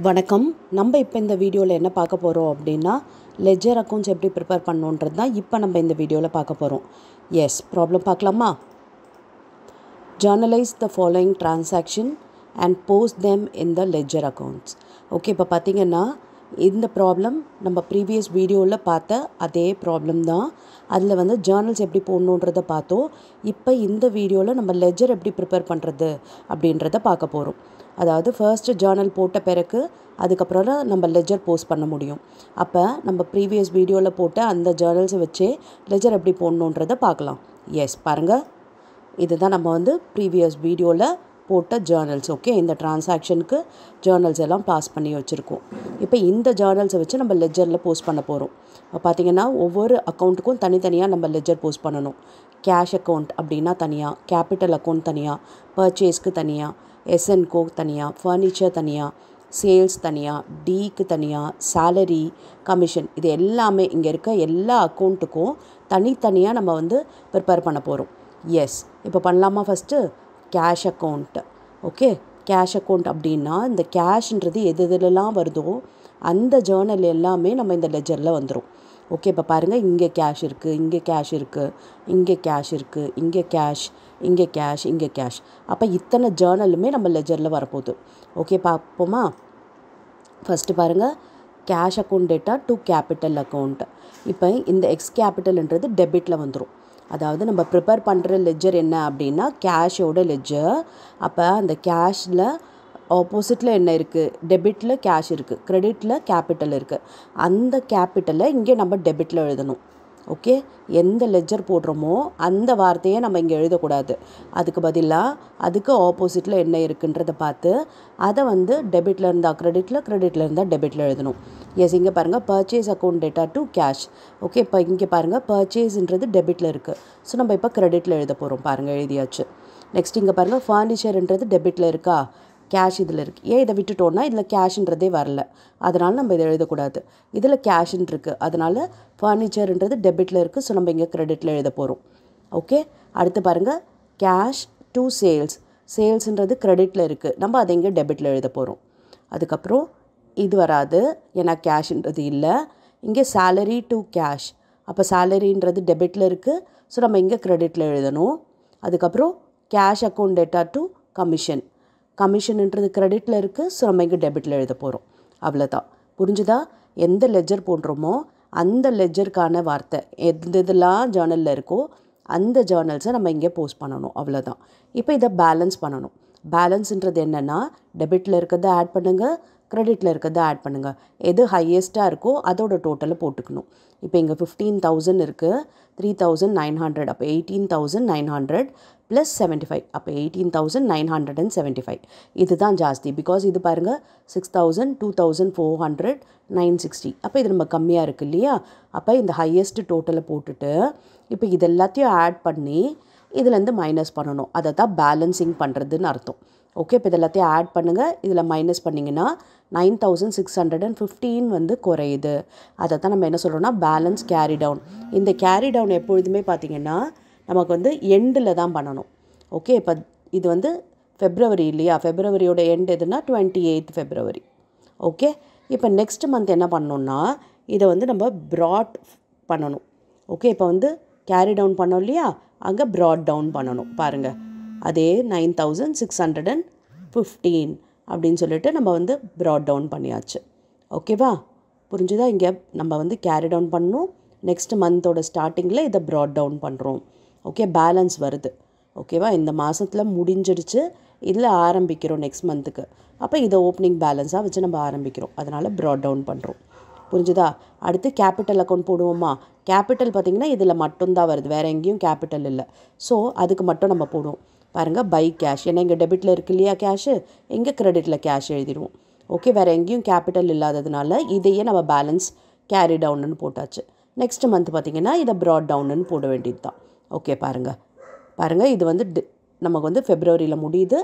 வணக்கம். நம்ம இப்போ இந்த வீடியோவில் என்ன பார்க்க போகிறோம் அப்படின்னா, லெட்ஜர் அக்கௌண்ட்ஸ் எப்படி ப்ரிப்பேர் பண்ணணுன்றது தான் இப்போ நம்ம இந்த வீடியோவில் பார்க்க போகிறோம். ப்ராப்ளம் பார்க்கலாமா? Journalize the following transaction and post them in the ledger accounts. Okay, இப்போ பார்த்தீங்கன்னா இந்த ப்ராப்ளம் நம்ம ப்ரீவியஸ் வீடியோவில் பார்த்த அதே ப்ராப்ளம் தான். அதில் வந்து ஜேர்னல்ஸ் எப்படி போடணுன்றதை பார்த்தோம். இப்போ இந்த வீடியோவில் நம்ம லெட்ஜர் எப்படி ப்ரிப்பேர் பண்ணுறது அப்படின்றத பார்க்க போகிறோம். அதாவது ஃபர்ஸ்ட்டு ஜேர்னல் போட்ட பிறகு அதுக்கப்புறம் தான் நம்ம லெட்ஜர் போஸ்ட் பண்ண முடியும். அப்போ நம்ம ப்ரீவியஸ் வீடியோவில் போட்ட அந்த ஜேர்னல்ஸை வச்சே லெட்ஜர் எப்படி போடணுன்றதை பார்க்கலாம். பாருங்கள், இதுதான் நம்ம வந்து ப்ரீவியஸ் வீடியோவில் போட்ட ஜேர்னல்ஸ். ஓகே, இந்த டிரான்சாக்ஷனுக்கு ஜேர்னல்ஸ் எல்லாம் பாஸ் பண்ணி வச்சுருக்கோம். இப்போ இந்த ஜேர்னல்ஸை வச்சு நம்ம லெட்ஜரில் போஸ்ட் பண்ண போகிறோம். பார்த்திங்கன்னா ஒவ்வொரு அக்கௌண்ட்டுக்கும் தனித்தனியாக நம்ம லெட்ஜர் போஸ்ட் பண்ணணும். கேஷ் அக்கௌண்ட் அப்படின்னா தனியாக, கேபிட்டல் அக்கௌண்ட் தனியாக, பர்ச்சேஸ்க்கு தனியாக, எஸ்என்கோ தனியாக, ஃபர்னிச்சர் தனியாக, சேல்ஸ் தனியாக, டிக்கு தனியாக, சேலரி, கமிஷன், இது எல்லாமே இங்கே இருக்க எல்லா அக்கௌண்ட்டுக்கும் தனித்தனியாக நம்ம வந்து ப்ரிப்பேர் பண்ண போகிறோம். இப்போ பண்ணலாமா? First cash account. Okay, cash account அப்படின்னா இந்த கேஷ்ன்றது எதுலலாம் வருதோ அந்த ஜேர்னல் எல்லாமே நம்ம இந்த லெட்ஜரில் வந்துடும். ஓகே, இப்போ பாருங்கள், இங்கே கேஷ் இருக்குது, இங்கே கேஷ் இருக்குது, இங்கே கேஷ் இருக்குது, இங்கே கேஷ், இங்கே கேஷ், இங்கே கேஷ். அப்போ இத்தனை ஜேர்னலுமே நம்ம லெட்ஜரில் வரப்போகுது. ஓகே, பார்ப்போமா? ஃபஸ்ட்டு பாருங்கள், cash account data to capital account. இப்போ இந்த எக்ஸ் கேபிட்டல்ன்றது டெபிட்டில் வந்துடும். அதாவது நம்ம ப்ரிப்பேர் பண்ணுற லெட்ஜர் என்ன அப்படின்னா கேஷோட லெட்ஜர். அப்போ அந்த கேஷில் ஆப்போசிட்டில் என்ன இருக்குது? டெபிட்டில் கேஷ் இருக்குது, க்ரெடிட்டில் கேபிட்டல் இருக்குது. அந்த கேபிட்டலை இங்கே நம்ம டெபிட்டில் எழுதணும். ஓகே, எந்த லெட்ஜர் போடுறோமோ அந்த வார்த்தையை நம்ம இங்கே எழுதக்கூடாது. அதுக்கு பதிலாக அதுக்கு ஆப்போசிட்டில் என்ன இருக்குன்றதை பார்த்து அதை வந்து டெபிட்டில் இருந்தால் க்ரெடிட்டில், க்ரெடிட்டில் இருந்தால் டெபிட்டில் எழுதணும். இங்கே பாருங்கள், purchase account data to cash. Okay, இப்போ இங்கே பாருங்கள், பர்ச்சேஸ்ன்றது டெபிட்டில் இருக்குது. ஸோ நம்ம இப்போ க்ரெடிட்டில் எழுத போகிறோம். பாருங்கள், எழுதியாச்சு. நெக்ஸ்ட் இங்கே பாருங்கள், ஃபர்னிச்சர்ன்றது டெபிட்டில் இருக்கா, கேஷ் இதில் இருக்குது. ஏன் இதை விட்டுட்டோன்னா இதில் கேஷ்ன்றதே வரல, அதனால் நம்ம இதை எழுதக்கூடாது. இதில் கேஷ்ன்னு இருக்குது, அதனால் ஃபர்னிச்சர்ன்றது டெபிட்டில் இருக்குது. ஸோ நம்ம இங்கே க்ரெடிட்டில் எழுத போகிறோம். ஓகே, அடுத்து பாருங்கள், கேஷ் டு சேல்ஸ். சேல்ஸுன்றது க்ரெடிட்டில் இருக்குது, நம்ம அதை இங்கே டெபிட்டில் எழுத போகிறோம். அதுக்கப்புறம் இது வராது, ஏன்னா கேஷ்ன்றது இல்லை. இங்கே சேலரி டு கேஷ். அப்போ சேலரின்றது டெபிட்டில் இருக்குது, ஸோ நம்ம இங்கே க்ரெடிட்டில் எழுதணும். அதுக்கப்புறம் cash account data to commission. கமிஷன்ன்றது க்ரெடிட்டில் இருக்குது, ஸோ நம்ம இங்கே டெபிட்டில் எழுத போகிறோம். அவ்வளோதான். புரிஞ்சுதா? எந்த லெட்ஜர் போடுறோமோ அந்த லெட்ஜருக்கான வார்த்தை எதெல்லாம் ஜேர்னலில் இருக்கோ அந்த ஜேர்னல்ஸை நம்ம இங்கே போஸ்ட் பண்ணணும். அவ்வளோதான். இப்போ இதை பேலன்ஸ் பண்ணணும். பேலன்ஸுன்றது என்னென்னா டெபிட்டில் இருக்கிறத ஆட் பண்ணுங்கள், க்ரெடிட்டில் இருக்கிறத ஆட் பண்ணுங்கள். எது ஹையஸ்ட்டாக இருக்கோ அதோட டோட்டலை போட்டுக்கணும். இப்போ இங்கே 15,000 இருக்குது, 3,900, அப்போ 18,900 ப்ளஸ் 75, அப்போ 18,975. இதுதான் ஜாஸ்தி. பிகாஸ் இது பாருங்கள், 6,000, 2,400, 960. அப்போ இது நம்ம கம்மியாக இருக்குது இல்லையா? அப்போ இந்த ஹையஸ்ட்டு டோட்டலை போட்டுட்டு இப்போ இது எல்லாத்தையும் ஆட் பண்ணி இதுலேருந்து மைனஸ் பண்ணணும். அதை தான் பேலன்சிங் பண்ணுறதுன்னு அர்த்தம். ஓகே, இப்போ இது எல்லாத்தையும் ஆட் பண்ணுங்கள், இதில் மைனஸ் பண்ணிங்கன்னா 9,615 வந்து குறையுது. அதை தான் நம்ம என்ன சொல்கிறோன்னா பேலன்ஸ் கேரி டவுன். இந்த கேரி டவுன் எப்பொழுதுமே பார்த்திங்கன்னா நமக்கு வந்து எண்டில் தான் பண்ணணும். ஓகே, இப்போ இது வந்து ஃபெப்ரவரி இல்லையா? ஃபெப்ரவரியோட எண்ட் எதுனா 28 ஃபெப்ரவரி. ஓகே, இப்போ நெக்ஸ்ட் மந்த் என்ன பண்ணணுன்னா இதை வந்து நம்ம ப்ராட் பண்ணணும். ஓகே, இப்போ வந்து கேரி டவுன் பண்ணோம் இல்லையா, அங்கே ப்ராட் டவுன் பண்ணணும். பாருங்கள், அதே 9,615 அப்படின்னு சொல்லிட்டு நம்ம வந்து ப்ராட் டவுன் பண்ணியாச்சு. ஓகேவா? புரிஞ்சுதா? இங்கே நம்ம வந்து கேரி டவுன் பண்ணணும். நெக்ஸ்ட் மந்தோட ஸ்டார்டிங்கில் இதை ப்ராட் டவுன் பண்ணுறோம். ஓகே, பேலன்ஸ் வருது. ஓகேவா? இந்த மாதத்தில் முடிஞ்சிடுச்சு, இதில் ஆரம்பிக்கிறோம் நெக்ஸ்ட் மந்த்துக்கு. அப்போ இதை ஓப்பனிங் பேலன்ஸாக வச்சு நம்ம ஆரம்பிக்கிறோம், அதனால் ப்ராட் டவுன் பண்ணுறோம். புரிஞ்சுதா? அடுத்து கேபிட்டல் அக்கௌண்ட் போடுவோமா? கேபிட்டல் பார்த்திங்கன்னா இதில் மட்டும்தான் வருது, வேறு எங்கேயும் கேபிட்டல் இல்லை. ஸோ அதுக்கு மட்டும் நம்ம போடுவோம். பாருங்கள், பை கேஷ். ஏன்னா இங்கே டெபிட்டில் இருக்கு இல்லையா கேஷு, எங்கே க்ரெடிட்டில் கேஷ் எழுதிடுவோம். ஓகே, வேறு எங்கேயும் கேபிட்டல் இல்லாததுனால இதையே நம்ம பேலன்ஸ் கேரி டவுன்னு போட்டாச்சு. நெக்ஸ்ட் மந்த் பார்த்திங்கன்னா இதை ப்ராட் டவுன்னு போட வேண்டியது தான். ஓகே, பாருங்கள், இது வந்து நமக்கு வந்து ஃபெப்ரவரியில் முடியுது.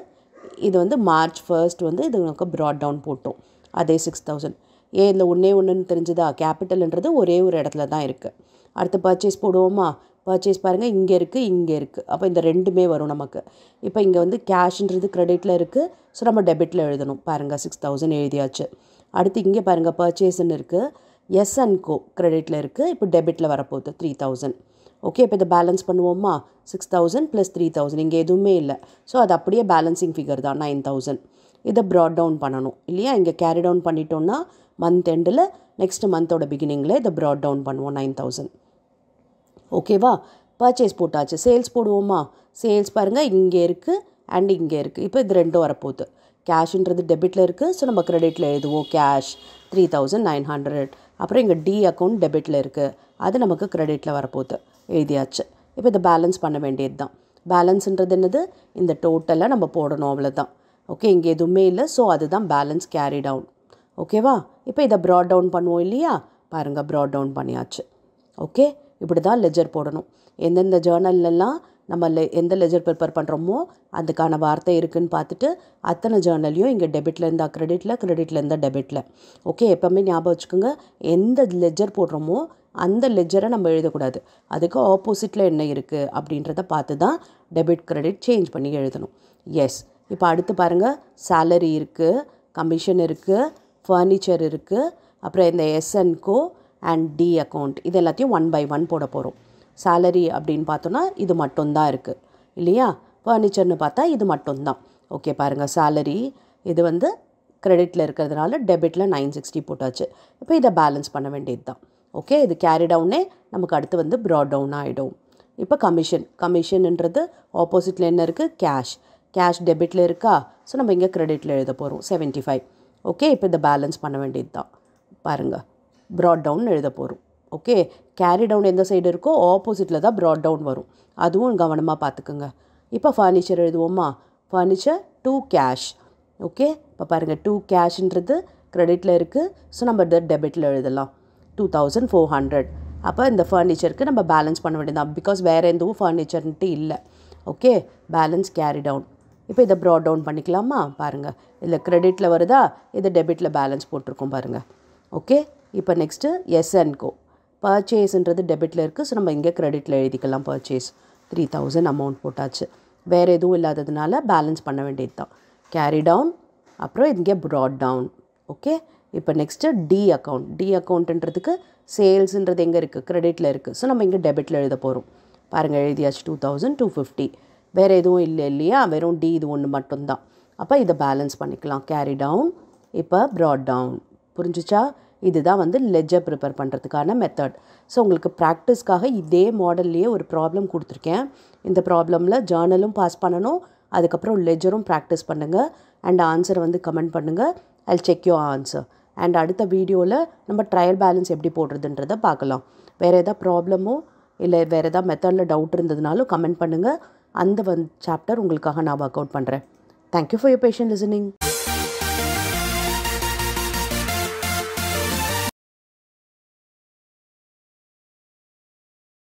இது வந்து மார்ச் 1 வந்து இது நமக்கு ப்ராட் டவுன் போட்டோம். அதே 6,000. இதில் ஒன்றுன்னு தெரிஞ்சுதா? கேபிட்டல்ன்றது ஒரே ஒரு இடத்துல தான் இருக்குது. அடுத்து பர்ச்சேஸ் போடுவோமா? பர்ச்சேஸ் பாருங்கள் இங்கே இருக்குது. அப்போ இந்த ரெண்டுமே வரும் நமக்கு. இப்போ இங்கே வந்து கேஷ்ன்றது கிரெடிட்டில் இருக்குது. ஸோ நம்ம டெபிட்டில் எழுதணும். பாருங்கள் 6000 எழுதியாச்சு. அடுத்து இங்கே பாருங்கள் பர்ச்சேஸ்ன்னு இருக்குது. எஸ்&கோ கிரெடிட்டில் இருக்குது. இப்போ டெபிட்டில் வரப்போகுது 3000. ஓகே, இப்போ இதை பேலன்ஸ் பண்ணுவோமா? 6000 + 3000 இங்கே எதுவுமே இல்லை. ஸோ அது அப்படியே பேலன்சிங் ஃபிகர் தான் 9000. இதை ப்ராட் டவுன் பண்ணணும் இல்லையா? இங்கே கேரி டவுன் பண்ணிட்டோம்னா மந்த் எண்டில் நெக்ஸ்ட் மந்தோட பிகினிங்கில் இதை ப்ராட் டவுன் பண்ணுவோம் 9000. ஓகேவா? பர்ச்சேஸ் போட்டாச்சு. சேல்ஸ் போடுவோமா? சேல்ஸ் பாருங்கள் இங்கே இருக்குது அண்ட் இங்கே இருக்குது. இப்போ இது ரெண்டும் வரப்போகுது. கேஷ்ன்றது டெபிட்டில் இருக்குது. ஸோ நம்ம கிரெடிட்டில் எழுதுவோம் கேஷ் 3900. அப்புறம் இங்கே டி அக்கௌண்ட் டெபிட்டில் இருக்குது. அது நமக்கு கிரெடிட்டில் வரப்போகுது. எழுதியாச்சு. இப்போ இதை பேலன்ஸ் பண்ண வேண்டியது தான். பேலன்ஸுன்றது என்னது? இந்த டோட்டலாக நம்ம போடணும், அவ்வளோதான். ஓகே, இங்கே எதுவுமே இல்லை. ஸோ அதுதான் பேலன்ஸ் கேரி டவுன். ஓகேவா? இப்போ இதை ப்ராட் டவுன் பண்ணுவோம் இல்லையா? பாருங்கள் ப்ராட் டவுன் பண்ணியாச்சு. ஓகே, இப்படி தான் லெஜர் போடணும். எந்தெந்த ஜேர்னல்லாம் நம்ம எந்த லெஜர் ப்ரிப்பேர் பண்ணுறோமோ அதுக்கான வார்த்தை இருக்குதுன்னு பார்த்துட்டு அத்தனை ஜேர்னலையும் இங்கே டெபிட்டில் இருந்தால் கிரெடிட்டில் இருந்தால் டெபிட்டில். ஓகே, எப்போவுமே ஞாபகம் வச்சுக்கோங்க, எந்த லெஜர் போடுறோமோ அந்த லெஜரை நம்ம எழுதக்கூடாது. அதுக்கு ஆப்போசிட்டில் என்ன இருக்குது அப்படின்றத பார்த்து தான் டெபிட் கிரெடிட் சேஞ்ச் பண்ணி எழுதணும். எஸ், இப்போ அடுத்து பாருங்கள், சேலரி இருக்குது, கமிஷன் இருக்குது, ஃபர்னிச்சர் இருக்குது, அப்புறம் இந்த எஸ்&கோ அண்ட் டி அக்கௌண்ட் இது எல்லாத்தையும் 1 by 1 போட போகிறோம். சேலரி அப்படின்னு பார்த்தோன்னா இது மட்டும்தான் இருக்குது இல்லையா? ஃபர்னிச்சர்னு பார்த்தா இது மட்டும்தான். ஓகே, பாருங்கள் சேலரி இது வந்து கிரெடிட்டில் இருக்கிறதுனால டெபிட்டில் 960 போட்டாச்சு. இப்போ இதை பேலன்ஸ் பண்ண வேண்டியது தான். ஓகே, இது கேரி டவுனே நமக்கு அடுத்து வந்து ப்ராட் டவுன் ஆகிடும். இப்போ கமிஷன்ன்றது ஆப்போசிட்டில் என்ன இருக்குது? கேஷ் டெபிட்டில் இருக்கா? ஸோ நம்ம இங்கே கிரெடிட்டில் எழுத போகிறோம் 75. ஓகே, இப்போ இதை பேலன்ஸ் பண்ண வேண்டியது தான். பாருங்கள், ப்ராட் டவுன் எழுத போகிறோம். ஓகே, கேரி டவுன் எந்த சைடு இருக்கோ ஆப்போசிட்டில் தான் ப்ராட் டவுன் வரும். அதுவும் கவனமாக பார்த்துக்குங்க. இப்போ ஃபர்னிச்சர் எழுதுவோமா? Furniture 2 cash. ஓகே, இப்போ பாருங்கள் 2 கேஷ்ன்றது கிரெடிட்டில் இருக்குது. ஸோ நம்ம இதை டெபிட்டில் எழுதலாம் 2400. அப்போ இந்த ஃபர்னிச்சருக்கு நம்ம பேலன்ஸ் பண்ண வேண்டியதான். பிகாஸ் வேறு எதுவும் ஃபர்னிச்சர்ன்ட்டு இல்லை. Okay, balance carry down. இப்போ இதை ப்ராட் டவுன் பண்ணிக்கலாமா? பாருங்கள், இதில் கிரெடிட்டில் வருதா? இதை டெபிட்டில் பேலன்ஸ் போட்டிருக்கோம் பாருங்கள். ஓகே, இப்போ நெக்ஸ்ட்டு எஸ்&கோ பர்ச்சேஸ்ன்றது டெபிட்டில் இருக்குது. ஸோ நம்ம இங்கே கிரெடிட்டில் எழுதிக்கலாம். பர்ச்சேஸ் 3000 அமௌண்ட் போட்டாச்சு. வேறு எதுவும் இல்லாததுனால பேலன்ஸ் பண்ண வேண்டியது தான். கேரி டவுன், அப்புறம் இங்கே ப்ராட் டவுன். ஓகே, இப்போ நெக்ஸ்ட்டு டி அக்கௌண்ட்டுன்றதுக்கு சேல்ஸுன்றது எங்கே இருக்குது? கிரெடிட்டில் இருக்குது. ஸோ நம்ம இங்கே டெபிட்டில் எழுத போகிறோம். பாருங்கள், எழுதியாச்சு 2250. வேறு எதுவும் இல்லை இல்லையா? வெறும் டி இது ஒன்று மட்டும்தான். அப்போ இதை பேலன்ஸ் பண்ணிக்கலாம். கேரி டவுன், இப்போ ப்ராட் டவுன். புரிஞ்சிச்சா? இதுதான் வந்து லெஜர் ப்ரிப்பேர் பண்ணுறதுக்கான மெத்தட். ஸோ உங்களுக்கு ப்ராக்டிஸ்க்காக இதே மாடல்லையே ஒரு ப்ராப்ளம் கொடுத்துருக்கேன். இந்த ப்ராப்ளமில் ஜேர்னலும் பாஸ் பண்ணணும், அதுக்கப்புறம் லெஜரும் ப்ராக்டிஸ் பண்ணுங்கள். அண்ட் ஆன்சரை வந்து கமெண்ட் பண்ணுங்கள். I'll check your answer. And அடுத்த வீடியோவில் நம்ம ட்ரையல் பேலன்ஸ் எப்படி போடுறதுன்றதை பார்க்கலாம். வேறு எதாவது ப்ராப்ளமோ இல்லை வேறு எதாவது மெத்தடில் டவுட் இருந்ததுனாலும் கமெண்ட் பண்ணுங்கள். அந்த சாப்டர் உங்களுக்காக நான் ஒர்க் அவுட் பண்ணுறேன். Thank you for your patient listening.